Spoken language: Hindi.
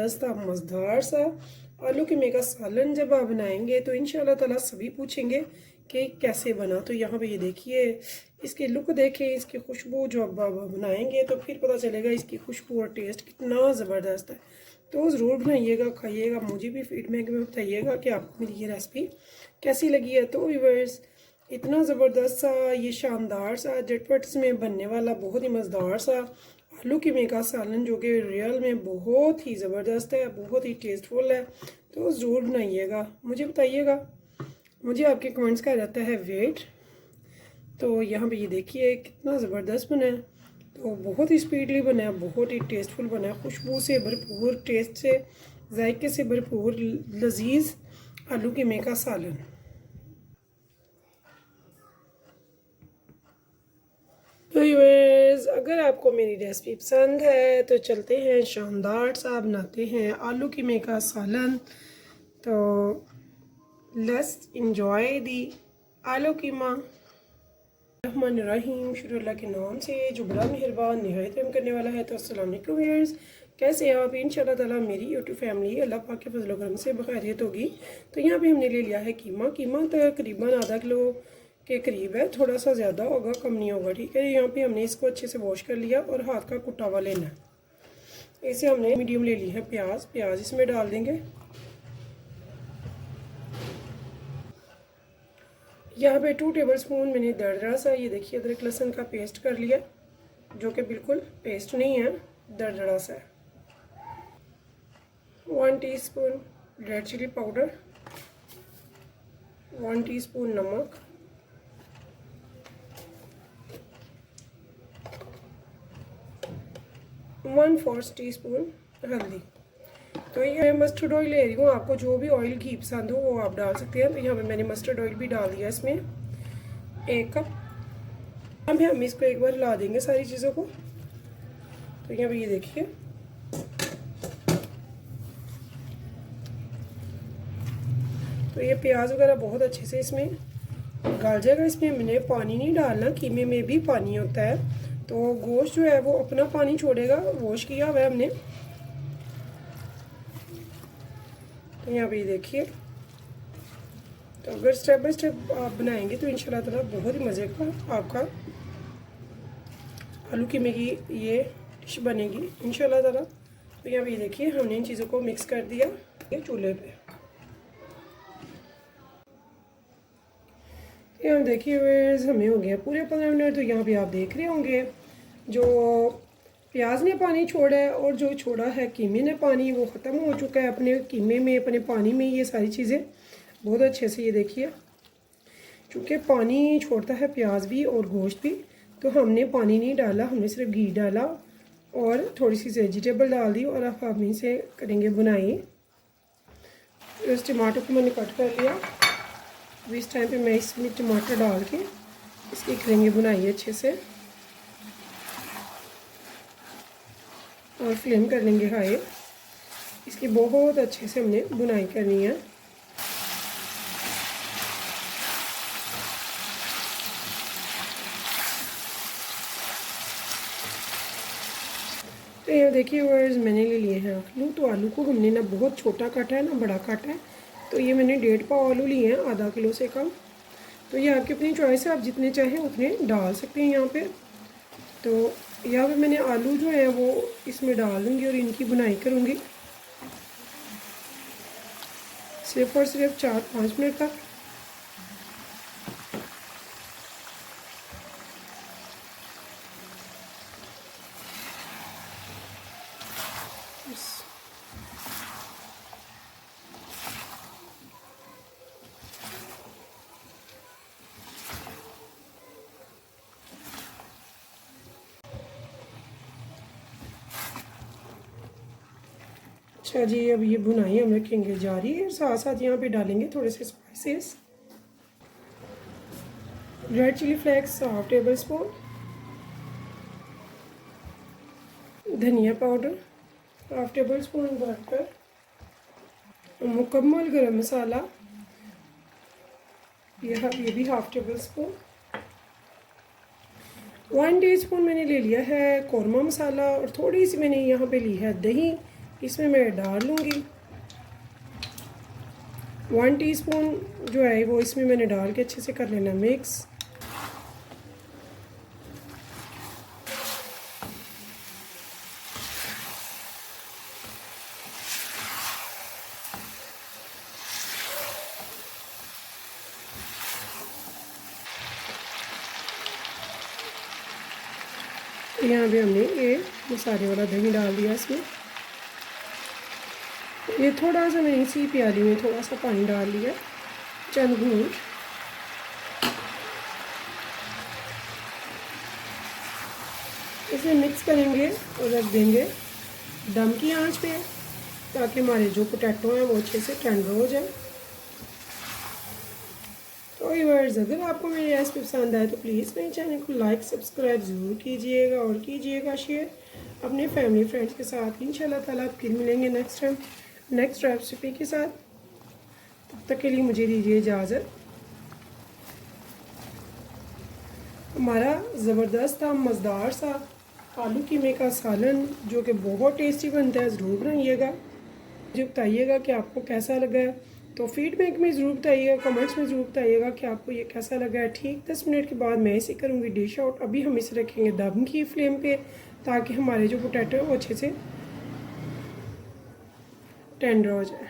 ज़बरदस्त मज़ेदार सा आलू की मेका सालन जब आप बनाएंगे तो इंशाल्लाह ताला सभी पूछेंगे कि कैसे बना। तो यहाँ पे ये देखिए, इसकी लुक देखें, इसकी खुशबू जो अब आप बनाएंगे तो फिर पता चलेगा इसकी खुशबू और टेस्ट कितना ज़बरदस्त है। तो ज़रूर बनाइएगा, खाइएगा, मुझे भी फीडबैक में बताइएगा कि आपको मेरी ये रेसिपी कैसी लगी है। तो व्यूअर्स, इतना ज़बरदस्त सा, ये शानदार सा, झटपट में बनने वाला बहुत ही मज़ेदार सा आलू की मेका सालन जो कि रियल में बहुत ही ज़बरदस्त है, बहुत ही टेस्टफुल है। तो ज़रूर बनाइएगा, मुझे बताइएगा, मुझे आपके कमेंट्स का रहता है वेट। तो यहाँ पे ये देखिए कितना ज़बरदस्त बना है। तो बहुत ही स्पीडली बना है, बहुत ही टेस्टफुल बना है, खुशबू से भरपूर, टेस्ट से, जायके से भरपूर लजीज आलू की मेका सालन। तो व्यूअर्स, अगर आपको मेरी रेसिपी पसंद है तो चलते हैं शानदार सा बनाते हैं आलू की मेका सालन। तो लेट्स एंजॉय दी आलू कीमा। रहमान रहीम, शुरू अल्लाह के नाम से जो बड़ा मेहरबान निहायत रहम करने वाला है। तो अस्सलाम वालेकुम व्यूअर्स, कैसे हैं आप? इंशाल्लाह ताला मेरी यूट्यूब फैमिली अल्लाह पाक के फजल करम से बखैरियत होगी। तो यहाँ पे हमने ले लिया है कीमा। कीमा तकरीबन आधा किलो के करीब है, थोड़ा सा ज़्यादा होगा, कम नहीं होगा, ठीक है। यहाँ पे हमने इसको अच्छे से वॉश कर लिया और हाथ का कुटावा लेना है। इसे हमने मीडियम ले ली है प्याज इसमें डाल देंगे। यहाँ पे 2 टेबलस्पून मैंने दरदरा सा, ये देखिए, अदरक लहसुन का पेस्ट कर लिया, जो कि बिल्कुल पेस्ट नहीं है, दरदरा सा है। 1 teaspoon red chilli powder, 1 teaspoon नमक, 1/4 टीस्पून हल्दी। तो ये मस्टर्ड ऑयल ले रही हूँ, आपको जो भी ऑयल घी पसंद हो वो आप डाल सकते हैं। तो यहाँ पे मैंने मस्टर्ड ऑयल भी डाल दिया इसमें 1 कप। अब हम इसको एक बार हिला देंगे सारी चीज़ों को। तो यहाँ पे ये देखिए, तो ये प्याज वगैरह बहुत अच्छे से इसमें गल जाएगा। इसमें मैंने पानी नहीं डालना, कीमे में भी पानी होता है, तो गोश्त जो है वो अपना पानी छोड़ेगा, वॉश किया हुआ है हमने। तो यहाँ पे देखिए, तो अगर स्टेप बाय स्टेप आप बनाएंगे तो इंशाल्लाह ताला बहुत ही मज़े का आपका आलू की मेगी ये डिश बनेगी इंशाल्लाह ताला। तो यहाँ पे देखिए, हमने इन चीज़ों को मिक्स कर दिया ये चूल्हे पे। यहाँ देखिए हमें हो गया पूरे 15 मिनट। तो यहाँ पे आप देख रहे होंगे जो प्याज ने पानी छोड़ा है और जो छोड़ा है कीमे ने पानी, वो ख़त्म हो चुका है अपने कीमे में, अपने पानी में। ये सारी चीज़ें बहुत अच्छे से, ये देखिए, चूँकि पानी छोड़ता है प्याज भी और गोश्त भी, तो हमने पानी नहीं डाला, हमने सिर्फ घी डाला और थोड़ी सी वेजिटेबल डाल दी और अब हम इसे करेंगे बुनाई। इस टमाटर को मैंने कट कर लिया। इस टाइम पे मैं इसमें टमाटर डाल के इसकी करेंगे बुनाई अच्छे से, और फ्लेम कर लेंगे हाई। इसकी बहुत अच्छे से हमने बुनाई करनी है। तो यहाँ देखिए व्यूअर्स, मैंने ले लिए हैं आलू। तो आलू को हमने ना बहुत छोटा काटा है ना बड़ा काटा है। तो ये मैंने 1.5 पाव आलू लिए हैं, आधा किलो से कम। तो ये आपकी अपनी चॉइस है, आप जितने चाहें उतने डाल सकते हैं यहाँ पे। तो यहाँ पे मैंने आलू जो है वो इसमें डाल दूँगी और इनकी बुनाई करूँगी सिर्फ और सिर्फ 4-5 मिनट तक। अच्छा जी, अब ये बुनाई हम रखेंगे जारी है। साथ साथ यहाँ पे डालेंगे थोड़े से spices. Red chilli flakes 1/2 tablespoon, धनिया पाउडर 1/2 टेबलस्पून भरकर, मुकम्मल गरम मसाला ये भी 1/2 टेबलस्पून, 1 टीस्पून मैंने ले लिया है कौरमा मसाला, और थोड़ी सी मैंने यहाँ पे ली है दही। इसमें मैं डाल लूँगी 1 टीस्पून जो है वो इसमें मैंने डाल के अच्छे से कर लेना मिक्स। यहाँ पे हमने ये मसाले वाला दही डाल दिया इसमें। ये थोड़ा सा मैंने इसी प्याली में थोड़ा सा पानी डाल लिया, चंद घूंट। इसे मिक्स करेंगे और रख देंगे दम की आंच पे, ताकि हमारे जो पोटैटो हैं वो अच्छे से टेंडर हो जाए। तो व्यूअर्स, अगर आपको मेरी रेसिपी पसंद आए तो प्लीज़ मेरे चैनल को लाइक सब्सक्राइब ज़रूर कीजिएगा और कीजिएगा शेयर अपने फैमिली फ्रेंड्स के साथ। इंशाल्लाह ताला फिर मिलेंगे नेक्स्ट टाइम नेक्स्ट रेसिपी के साथ। तब तक के लिए मुझे दीजिए इजाज़त। हमारा ज़बरदस्त सा मज़ेदार सा आलू कीमे का सालन जो कि बहुत टेस्टी बनता है, ज़रूर बनाइएगा। मुझे बताइएगा कि आपको कैसा लगा है, तो फीडबैक में ज़रूर बताइएगा, कमेंट्स में ज़रूर बताइएगा कि आपको ये कैसा लगा है। ठीक 10 मिनट के बाद मैं इसे करूँगी डिश आउट। अभी हम इसे रखेंगे दम की फ्लेम पे, ताकि हमारे जो पोटैटो है वो अच्छे से टेंडर हो जाए।